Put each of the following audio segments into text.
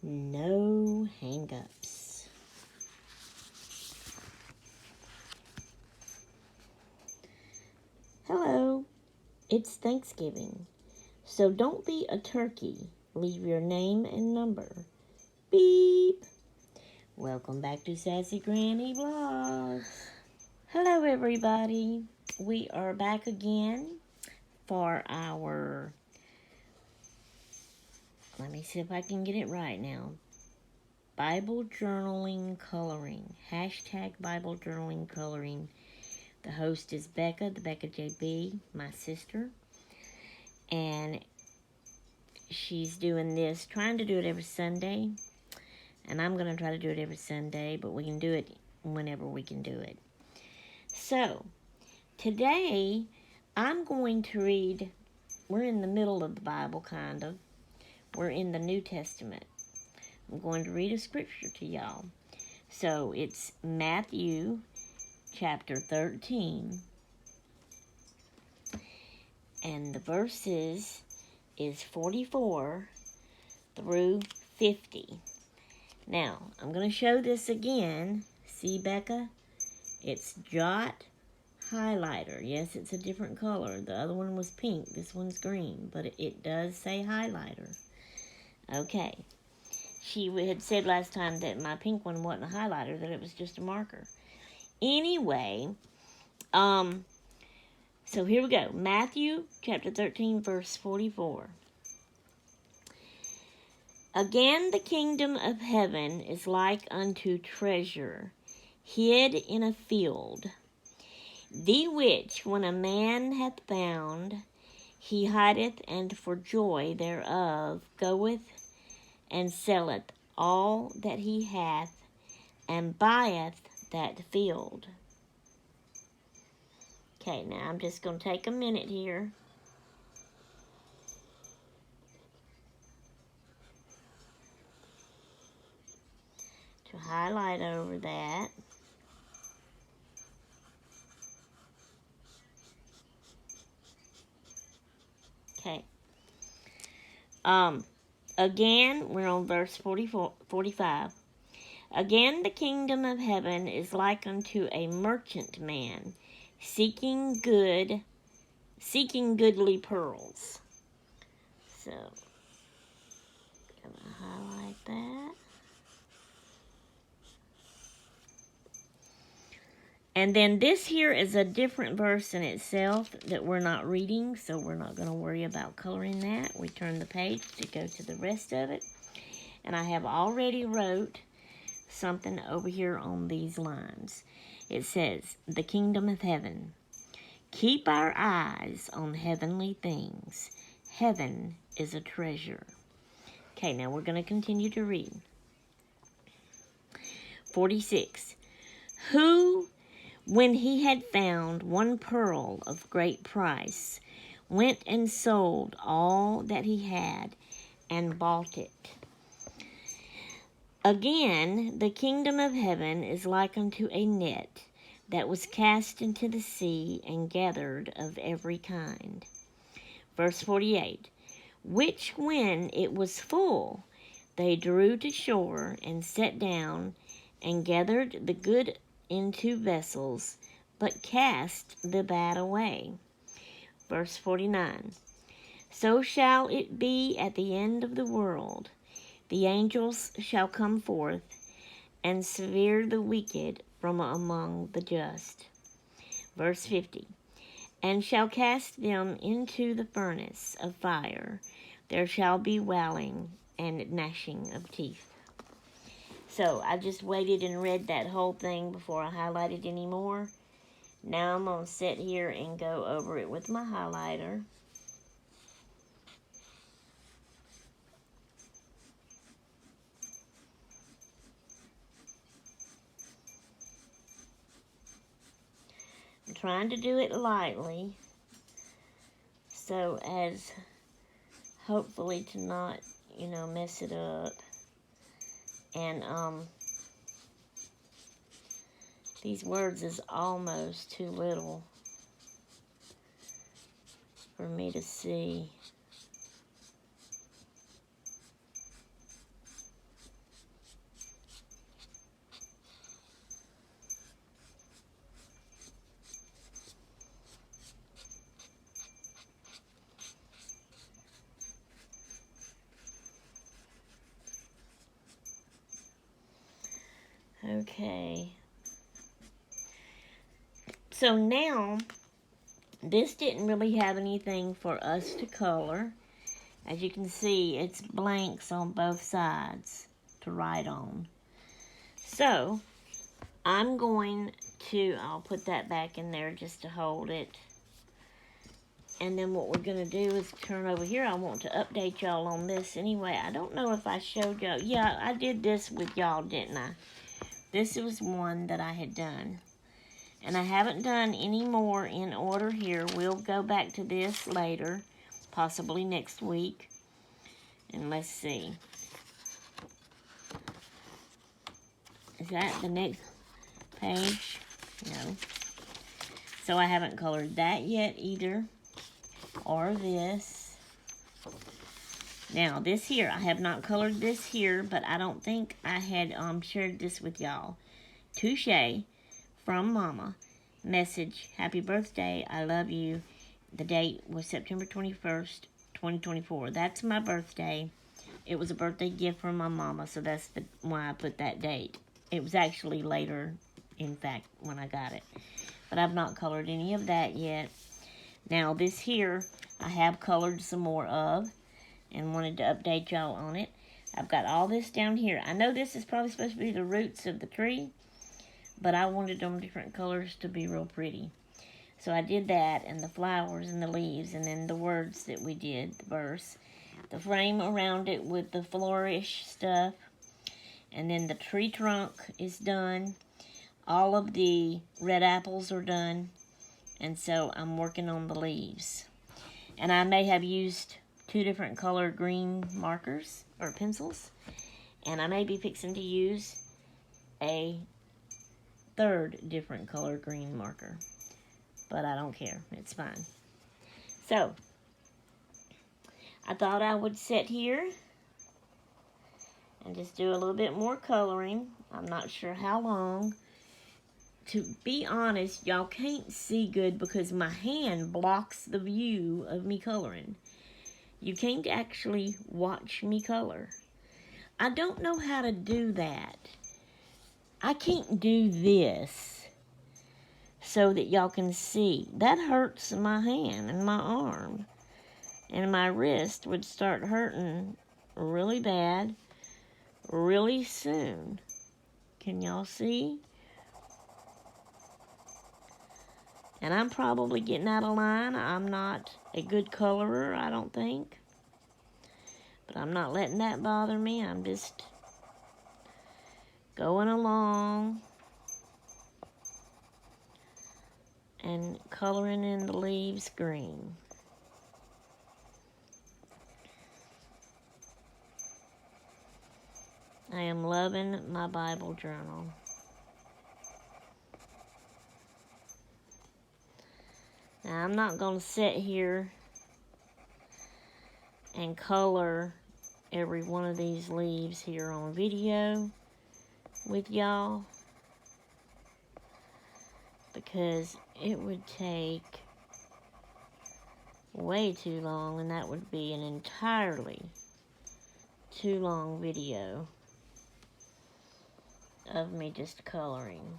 No hang-ups. Hello, it's Thanksgiving, so don't be a turkey. Leave your name and number. Beep. Welcome back to Sassy Granny Vlogs. Hello, everybody. We are back again for our, let me see if I can get it right now, Bible journaling coloring. Hashtag Bible journaling coloring. The host is Becca, the Becca JB, my sister. And she's doing this, trying to do it every Sunday. And I'm going to try to do it every Sunday, but we can do it whenever we can do it. So, today I'm going to read, we're in the middle of the Bible, kind of. We're in the New Testament. I'm going to read a scripture to y'all. So, it's Matthew chapter 13. And the verses is 44 through 50. Now, I'm going to show this again. See, Becca? It's Jot Highlighter. Yes, it's a different color. The other one was pink. This one's green. But it does say highlighter. Okay. She had said last time that my pink one wasn't a highlighter, that it was just a marker. Anyway, so here we go. Matthew chapter 13, verse 44. Again, the kingdom of heaven is like unto treasure hid in a field, the which when a man hath found, he hideth, and for joy thereof goeth and selleth all that he hath, and buyeth that field. Okay, now I'm just going to take a minute here. To highlight over that. Okay. Again, we're on verse 45. Again, the kingdom of heaven is like unto a merchant man seeking goodly pearls. So, gonna highlight that. And then this here is a different verse in itself that we're not reading, so we're not going to worry about coloring that. We turn the page to go to the rest of it. And I have already wrote something over here on these lines. It says, the kingdom of heaven. Keep our eyes on heavenly things. Heaven is a treasure. Okay, now we're going to continue to read. 46. Who, when he had found one pearl of great price, went and sold all that he had and bought it. Again, the kingdom of heaven is like unto a net that was cast into the sea and gathered of every kind. Verse 48. Which when it was full, they drew to shore and sat down and gathered the good into vessels, but cast the bad away. Verse 49. So shall it be at the end of the world. The angels shall come forth and sever the wicked from among the just. Verse 50. And shall cast them into the furnace of fire. There shall be wailing and gnashing of teeth. So I just waited and read that whole thing before I highlighted any more. Now I'm going to sit here and go over it with my highlighter. I'm trying to do it lightly so as hopefully to not, mess it up. And these words is almost too little for me to see. Okay. So now, this didn't really have anything for us to color. As you can see, it's blanks on both sides to write on. So, I'll put that back in there just to hold it. And then what we're going to do is turn over here. I want to update y'all on this anyway. I don't know if I showed y'all. Yeah, I did this with y'all, didn't I? This was one that I had done. And I haven't done any more in order here. We'll go back to this later, possibly next week. And let's see. Is that the next page? No. So I haven't colored that yet either. Or this. Now this here, I have not colored this here, but I don't think I had shared this with y'all. Touche from Mama. Message, happy birthday, I love you. The date was September 21st, 2024. That's my birthday. It was a birthday gift from my mama, so that's why I put that date. It was actually later, in fact, when I got it. But I've not colored any of that yet. Now this here, I have colored some more of and wanted to update y'all on it. I've got all this down here. I know this is probably supposed to be the roots of the tree, but I wanted them different colors to be real pretty. So I did that, and the flowers and the leaves, and then the words that we did, the verse. The frame around it with the flourish stuff. And then the tree trunk is done. All of the red apples are done. And so I'm working on the leaves. And I may have used 2 different color green markers or pencils. And I may be fixing to use a 3rd different color green marker. But I don't care. It's fine. So, I thought I would sit here and just do a little bit more coloring. I'm not sure how long. To be honest, y'all can't see good because my hand blocks the view of me coloring. You can't actually watch me color. I don't know how to do that. I can't do this so that y'all can see. That hurts my hand and my arm. And my wrist would start hurting really bad really soon. Can y'all see? And I'm probably getting out of line. I'm not a good colorer, I don't think. But I'm not letting that bother me. I'm just going along and coloring in the leaves green. I am loving my Bible journal. Now, I'm not going to sit here and color every one of these leaves here on video with y'all, because it would take way too long, and that would be an entirely too long video of me just coloring.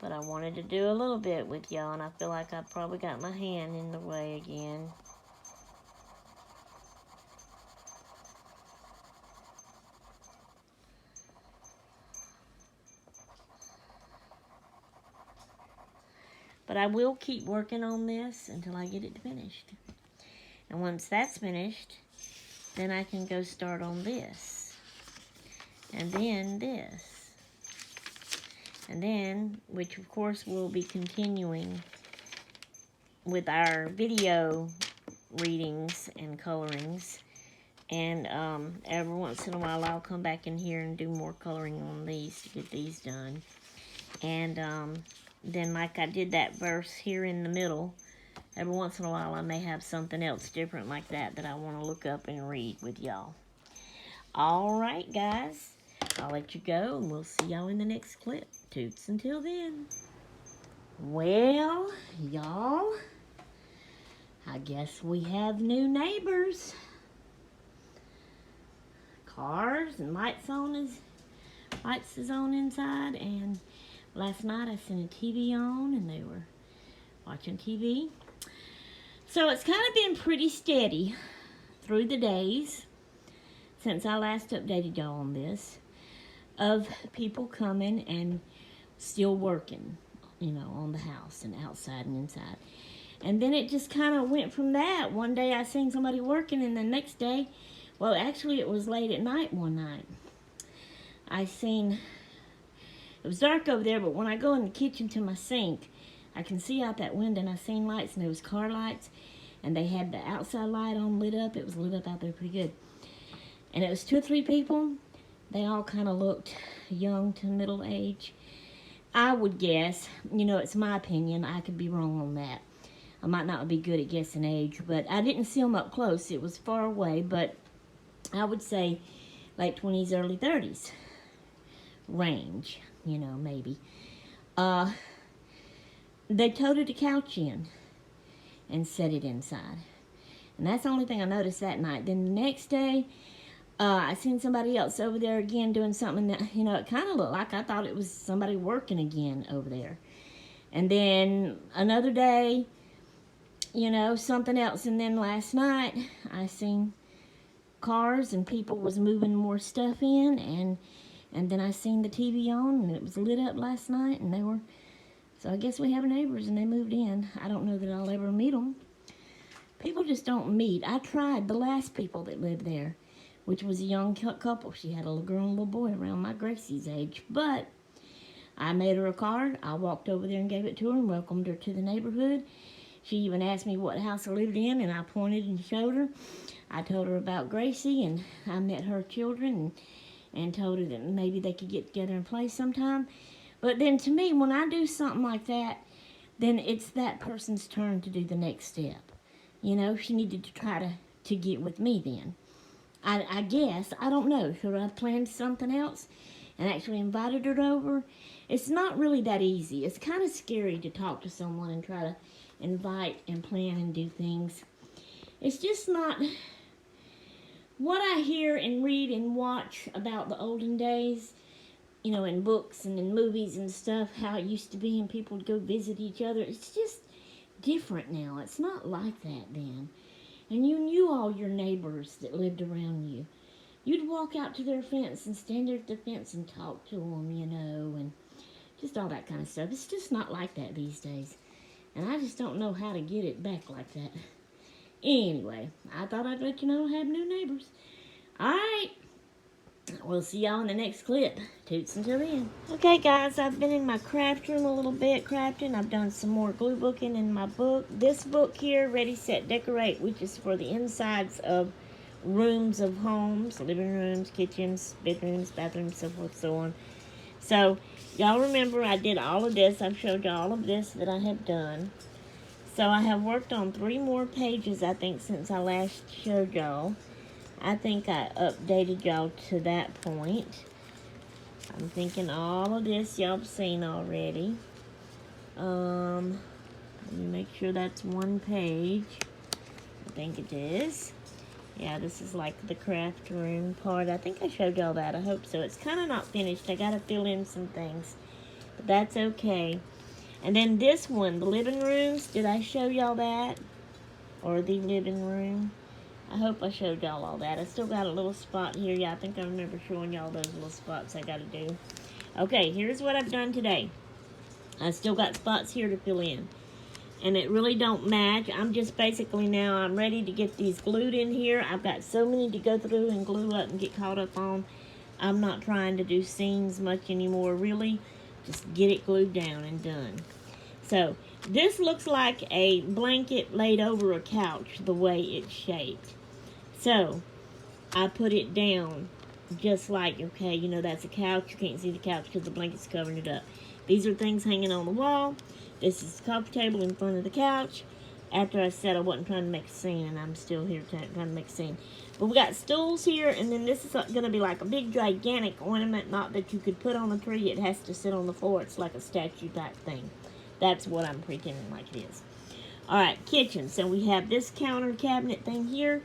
But I wanted to do a little bit with y'all, and I feel like I probably got my hand in the way again. But I will keep working on this until I get it finished. And once that's finished, then I can go start on this. And then this. And then, which of course will be continuing with our video readings and colorings. And every once in a while I'll come back in here and do more coloring on these to get these done. And then like I did that verse here in the middle, every once in a while I may have something else different like that that I want to look up and read with y'all. Alright guys, I'll let you go and we'll see y'all in the next clip. Toots until then. Well, y'all, I guess we have new neighbors. Cars and lights on his lights is on inside, and last night I seen a TV on, and they were watching TV. So it's kind of been pretty steady through the days since I last updated y'all on this, of people coming and still working, on the house and outside and inside. And then it just kind of went from that. One day I seen somebody working, and the next day, well, actually it was late at night one night, it was dark over there, but when I go in the kitchen to my sink, I can see out that window, and I seen lights, and there was car lights, and they had the outside light on lit up. It was lit up out there pretty good. And it was 2 or 3 people. They all kind of looked young to middle age. I would guess, it's my opinion, I could be wrong on that. I might not be good at guessing age, but I didn't see them up close. It was far away, but I would say late 20s, early 30s range, maybe. They toted a couch in and set it inside. And that's the only thing I noticed that night. Then the next day, I seen somebody else over there again doing something that, it kind of looked like I thought it was somebody working again over there. And then another day, something else. And then last night, I seen cars and people was moving more stuff in. And then I seen the TV on, and it was lit up last night. And so I guess we have neighbors, and they moved in. I don't know that I'll ever meet them. People just don't meet. I tried the last people that lived there, which was a young couple. She had a little girl and a little boy around my Gracie's age. But I made her a card. I walked over there and gave it to her and welcomed her to the neighborhood. She even asked me what house I lived in, and I pointed and showed her. I told her about Gracie, and I met her children and told her that maybe they could get together and play sometime. But then to me, when I do something like that, then it's that person's turn to do the next step. She needed to try to get with me then. I guess, I don't know, should I have planned something else and actually invited her over? It's not really that easy. It's kind of scary to talk to someone and try to invite and plan and do things. It's just not what I hear and read and watch about the olden days, in books and in movies and stuff, how it used to be, and people would go visit each other. It's just different now. It's not like that then. And you knew all your neighbors that lived around you. You'd walk out to their fence and stand there at the fence and talk to them, and just all that kind of stuff. It's just not like that these days. And I just don't know how to get it back like that. Anyway, I thought I'd let you know I have new neighbors. All right. We'll see y'all in the next clip. Toots until then. Okay, guys, I've been in my craft room a little bit crafting. I've done some more glue booking in my book. This book here, Ready, Set, Decorate, which is for the insides of rooms of homes, living rooms, kitchens, bedrooms, bathrooms, so forth, so on. So, y'all remember I did all of this. I've showed you all of this that I have done. So, I have worked on 3 more pages, I think, since I last showed y'all. I think I updated y'all to that point. I'm thinking all of this y'all have seen already. Let me make sure that's 1 page. I think it is. Yeah, this is like the craft room part. I think I showed y'all that. I hope so. It's kind of not finished. I got to fill in some things. But that's okay. And then this one, the living rooms. Did I show y'all that? Or the living room? I hope I showed y'all all that. I still got a little spot here. Yeah, I think I remember showing y'all those little spots I got to do. Okay, here's what I've done today. I still got spots here to fill in. And it really don't match. I'm just basically now, I'm ready to get these glued in here. I've got so many to go through and glue up and get caught up on. I'm not trying to do seams much anymore, really. Just get it glued down and done. So, this looks like a blanket laid over a couch, the way it's shaped. So, I put it down just like, okay, that's a couch. You can't see the couch because the blanket's covering it up. These are things hanging on the wall. This is the coffee table in front of the couch. After I said I wasn't trying to make a scene, and I'm still here trying to make a scene. But we got stools here, and then this is going to be like a big, gigantic ornament, not that you could put on a tree. It has to sit on the floor. It's like a statue type thing. That's what I'm pretending like it is. All right, kitchen. So we have this counter cabinet thing here,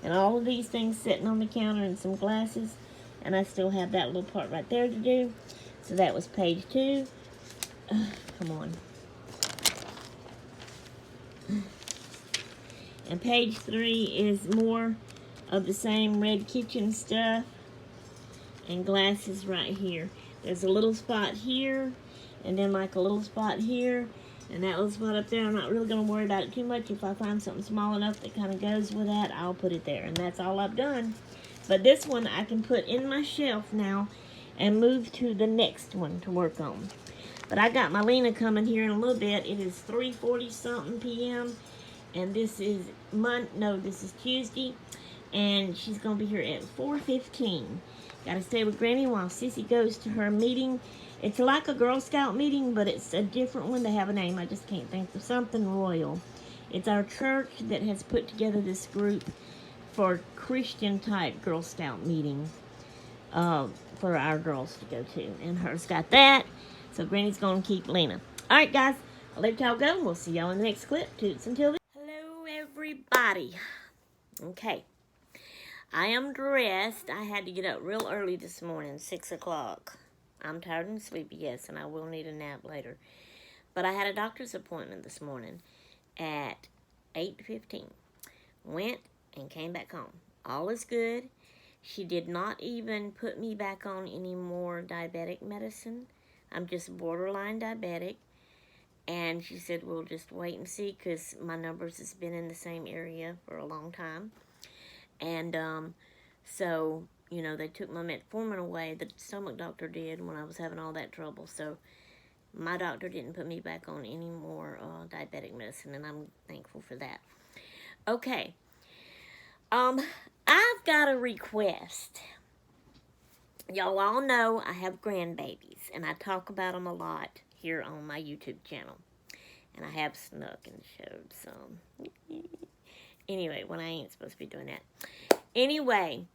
and all of these things sitting on the counter, and some glasses. And I still have that little part right there to do. So that was page 2. Come on. And page 3 is more of the same red kitchen stuff. And glasses right here. There's a little spot here, and then like a little spot here, and that little spot up there. I'm not really going to worry about it too much. If I find something small enough that kind of goes with that, I'll put it there, and that's all I've done. But this one I can put in my shelf now and move to the next one to work on. But I got my Lena coming here in a little bit. It is 3:40 something p.m. and this is this is Tuesday, and she's going to be here at 4:15. Gotta stay with Granny while Sissy goes to her meeting. It's like a Girl Scout meeting, but it's a different one. They have a name. I just can't think of something royal. It's our church that has put together this group for Christian-type Girl Scout meeting for our girls to go to. And hers got that, so Granny's going to keep Lena. All right, guys. I'll let y'all go. We'll see y'all in the next clip. Toots until then. Hello, everybody. Okay. I am dressed. I had to get up real early this morning, 6 o'clock. I'm tired and sleepy, yes, and I will need a nap later. But I had a doctor's appointment this morning at 8:15. Went and came back home. All is good. She did not even put me back on any more diabetic medicine. I'm just borderline diabetic. And she said, we'll just wait and see, because my numbers has been in the same area for a long time. And so, you know, they took my metformin away. The stomach doctor did when I was having all that trouble. So my doctor didn't put me back on any more diabetic medicine, and I'm thankful for that. Okay. I've got a request. Y'all all know I have grandbabies, and I talk about them a lot here on my YouTube channel. And I have snuck and showed some. Anyway, when I ain't supposed to be doing that. Anyway,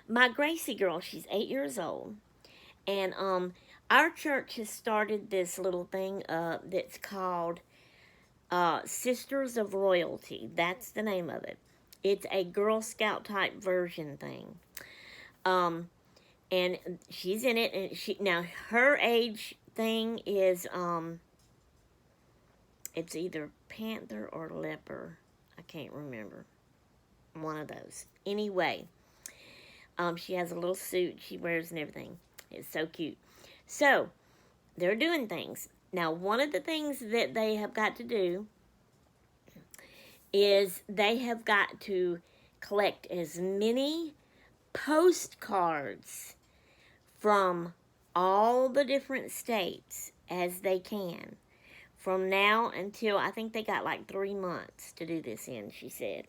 my Gracie girl, she's 8 years old. And our church has started this little thing that's called Sisters of Royalty. That's the name of it. It's a Girl Scout type version thing. And she's in it. And now, her age thing is, it's either panther or leopard. I can't remember. One of those. Anyway, she has a little suit she wears and everything. It's so cute. So, they're doing things. Now, one of the things that they have got to do is they have got to collect as many postcards from all the different states as they can. From now until, I think they got like 3 months to do this in, she said.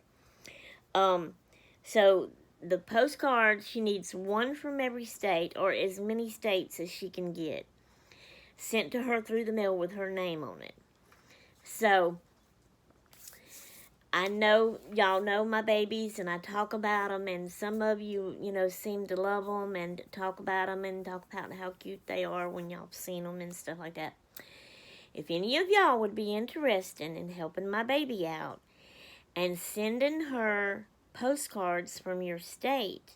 So the postcards, she needs one from every state, or as many states as she can get, sent to her through the mail with her name on it. So, I know, y'all know my babies, and I talk about them, and some of you, you know, seem to love them, and talk about them, and talk about how cute they are when y'all have seen them, and stuff like that. If any of y'all would be interested in helping my baby out, and sending her postcards from your state,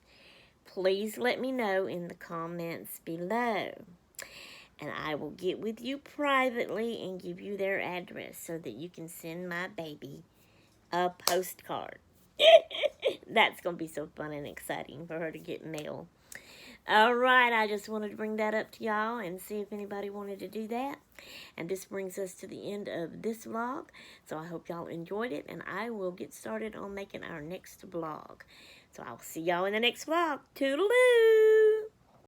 please let me know in the comments below. And I will get with you privately and give you their address so that you can send my baby a postcard. That's going to be so fun and exciting for her to get mail. Alright, I just wanted to bring that up to y'all and see if anybody wanted to do that. And this brings us to the end of this vlog. So I hope y'all enjoyed it, and I will get started on making our next vlog. So I'll see y'all in the next vlog. Toodaloo!